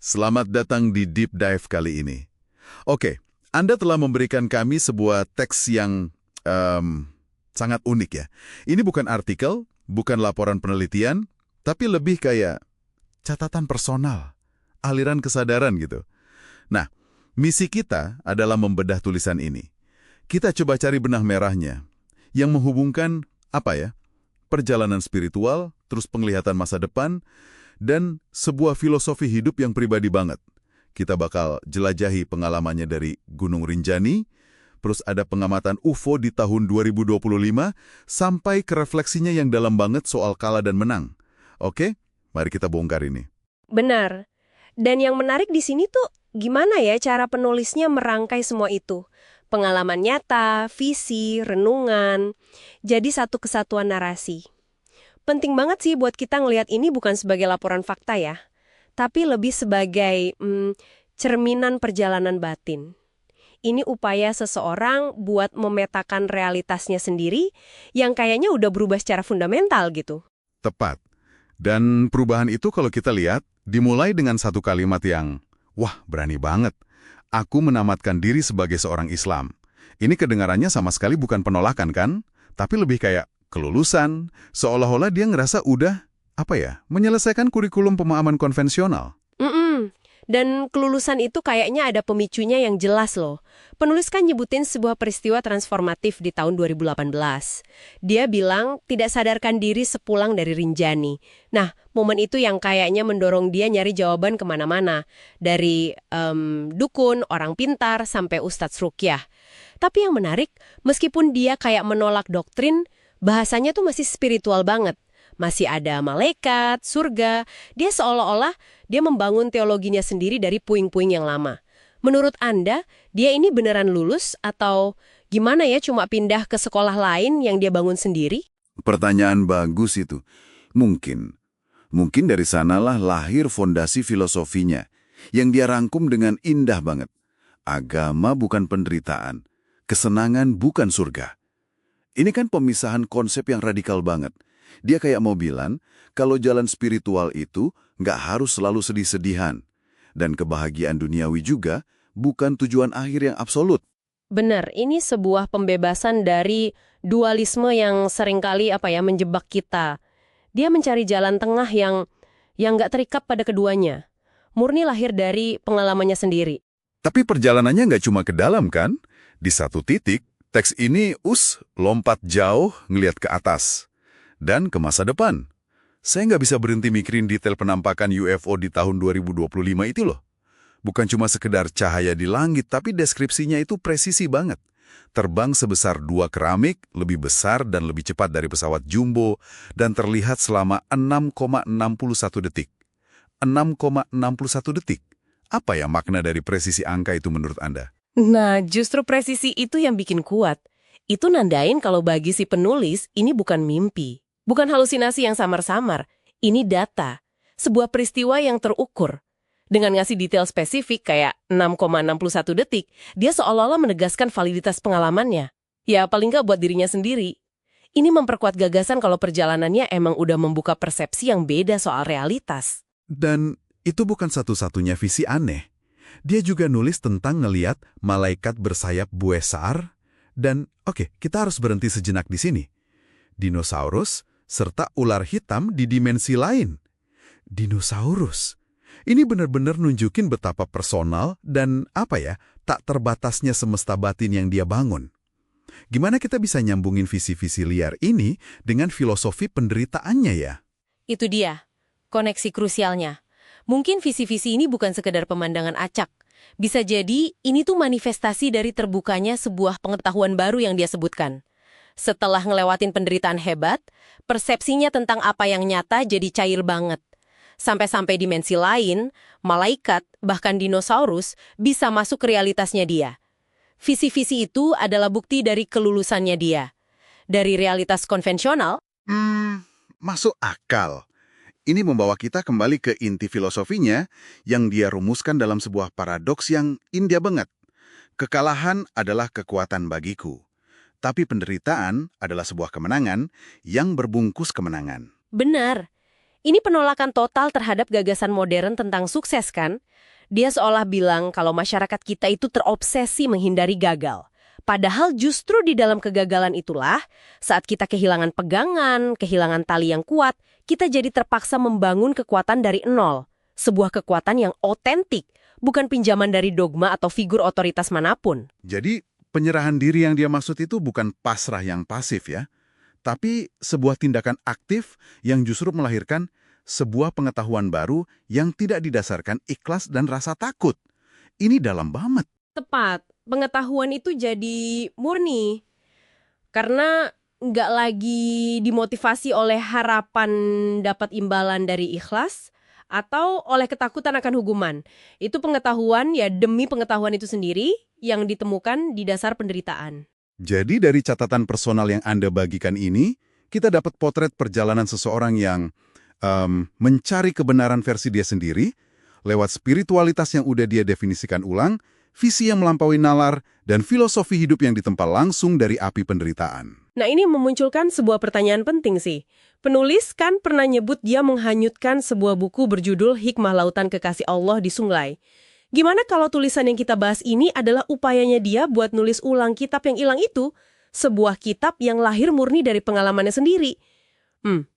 Selamat datang di Deep Dive kali ini. Oke, Anda telah memberikan kami sebuah teks yang sangat unik ya. Ini bukan artikel, bukan laporan penelitian, tapi lebih kayak catatan personal, aliran kesadaran gitu. Nah, misi kita adalah membedah tulisan ini. Kita coba cari benang merahnya, yang menghubungkan, perjalanan spiritual, terus penglihatan masa depan, dan sebuah filosofi hidup yang pribadi banget. Kita bakal jelajahi pengalamannya dari Gunung Rinjani, terus ada pengamatan UFO di tahun 2025, sampai ke refleksinya yang dalam banget soal kalah dan menang. Oke, mari kita bongkar ini. Benar. Dan yang menarik di sini tuh, gimana ya cara penulisnya merangkai semua itu? Pengalaman nyata, visi, renungan, jadi satu kesatuan narasi. Penting banget sih buat kita ngelihat ini bukan sebagai laporan fakta ya, tapi lebih sebagai cerminan perjalanan batin. Ini upaya seseorang buat memetakan realitasnya sendiri yang kayaknya udah berubah secara fundamental gitu. Tepat. Dan perubahan itu kalau kita lihat, dimulai dengan satu kalimat yang, wah berani banget. Aku menamatkan diri sebagai seorang Islam. Ini kedengarannya sama sekali bukan penolakan kan? Tapi lebih kayak kelulusan, seolah-olah dia ngerasa udah, menyelesaikan kurikulum pemahaman konvensional. Dan kelulusan itu kayaknya ada pemicunya yang jelas loh. Penulis kan nyebutin sebuah peristiwa transformatif di tahun 2018. Dia bilang tidak sadarkan diri sepulang dari Rinjani. Nah, momen itu yang kayaknya mendorong dia nyari jawaban kemana-mana. Dari dukun, orang pintar, sampai Ustadz Rukyah. Tapi yang menarik, meskipun dia kayak menolak doktrin, bahasanya tuh masih spiritual banget. Masih ada malaikat, surga. Dia seolah-olah dia membangun teologinya sendiri dari puing-puing yang lama. Menurut Anda, dia ini beneran lulus atau gimana ya cuma pindah ke sekolah lain yang dia bangun sendiri? Pertanyaan bagus itu. Mungkin dari sanalah lahir fondasi filosofinya, yang dia rangkum dengan indah banget. Agama bukan penderitaan, kesenangan bukan surga. Ini kan pemisahan konsep yang radikal banget. Dia kayak mau bilang, kalau jalan spiritual itu nggak harus selalu sedih-sedihan. Dan kebahagiaan duniawi juga bukan tujuan akhir yang absolut. Benar, ini sebuah pembebasan dari dualisme yang seringkali menjebak kita. Dia mencari jalan tengah yang nggak terikat pada keduanya. Murni lahir dari pengalamannya sendiri. Tapi perjalanannya nggak cuma ke dalam kan? Di satu titik, teks ini lompat jauh ngelihat ke atas. Dan ke masa depan. Saya nggak bisa berhenti mikirin detail penampakan UFO di tahun 2025 itu loh. Bukan cuma sekedar cahaya di langit, tapi deskripsinya itu presisi banget. Terbang sebesar 2 keramik, lebih besar dan lebih cepat dari pesawat jumbo, dan terlihat selama 6,61 detik. 6,61 detik. Apa ya makna dari presisi angka itu menurut Anda? Nah, justru presisi itu yang bikin kuat. Itu nandain kalau bagi si penulis, ini bukan mimpi. Bukan halusinasi yang samar-samar. Ini data. Sebuah peristiwa yang terukur. Dengan ngasih detail spesifik kayak 6,61 detik, dia seolah-olah menegaskan validitas pengalamannya. Ya, paling nggak buat dirinya sendiri. Ini memperkuat gagasan kalau perjalanannya emang udah membuka persepsi yang beda soal realitas. Dan itu bukan satu-satunya visi aneh. Dia juga nulis tentang ngeliat malaikat bersayap buesar. Dan kita harus berhenti sejenak di sini. Dinosaurus serta ular hitam di dimensi lain. Dinosaurus. Ini benar-benar nunjukin betapa personal dan tak terbatasnya semesta batin yang dia bangun. Gimana kita bisa nyambungin visi-visi liar ini dengan filosofi penderitaannya ya? Itu dia, koneksi krusialnya. Mungkin visi-visi ini bukan sekedar pemandangan acak. Bisa jadi ini tuh manifestasi dari terbukanya sebuah pengetahuan baru yang dia sebutkan. Setelah ngelewatin penderitaan hebat, persepsinya tentang apa yang nyata jadi cair banget. Sampai-sampai dimensi lain, malaikat, bahkan dinosaurus bisa masuk ke realitasnya dia. Visi-visi itu adalah bukti dari kelulusannya dia. Dari realitas konvensional, Masuk akal. Ini membawa kita kembali ke inti filosofinya yang dia rumuskan dalam sebuah paradoks yang indah banget. Kekalahan adalah kekuatan bagiku. Tapi penderitaan adalah sebuah kemenangan yang berbungkus kemenangan. benar. Ini penolakan total terhadap gagasan modern tentang sukses kan? Dia seolah bilang kalau masyarakat kita itu terobsesi menghindari gagal. Padahal justru di dalam kegagalan itulah, saat kita kehilangan pegangan, kehilangan tali yang kuat, kita jadi terpaksa membangun kekuatan dari nol. Sebuah kekuatan yang otentik, bukan pinjaman dari dogma atau figur otoritas manapun. Jadi, penyerahan diri yang dia maksud itu bukan pasrah yang pasif ya, tapi sebuah tindakan aktif yang justru melahirkan sebuah pengetahuan baru yang tidak didasarkan ikhlas dan rasa takut. Ini dalam banget. Tepat, pengetahuan itu jadi murni. Karena nggak lagi dimotivasi oleh harapan dapat imbalan dari ikhlas, atau oleh ketakutan akan hukuman. Itu pengetahuan ya demi pengetahuan itu sendiri yang ditemukan di dasar penderitaan. Jadi dari catatan personal yang Anda bagikan ini, kita dapat potret perjalanan seseorang yang mencari kebenaran versi dia sendiri, lewat spiritualitas yang udah dia definisikan ulang, visi yang melampaui nalar, dan filosofi hidup yang ditempa langsung dari api penderitaan. Nah, ini memunculkan sebuah pertanyaan penting sih. Penulis kan pernah nyebut dia menghanyutkan sebuah buku berjudul Hikmah Lautan Kekasih Allah di Sungai. Gimana kalau tulisan yang kita bahas ini adalah upayanya dia buat nulis ulang kitab yang hilang itu? Sebuah kitab yang lahir murni dari pengalamannya sendiri.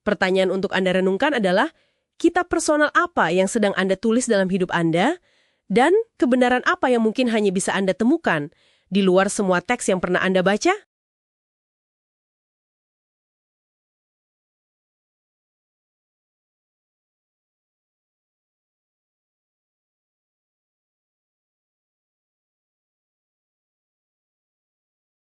Pertanyaan untuk Anda renungkan adalah, kitab personal apa yang sedang Anda tulis dalam hidup Anda? Dan kebenaran apa yang mungkin hanya bisa Anda temukan di luar semua teks yang pernah Anda baca?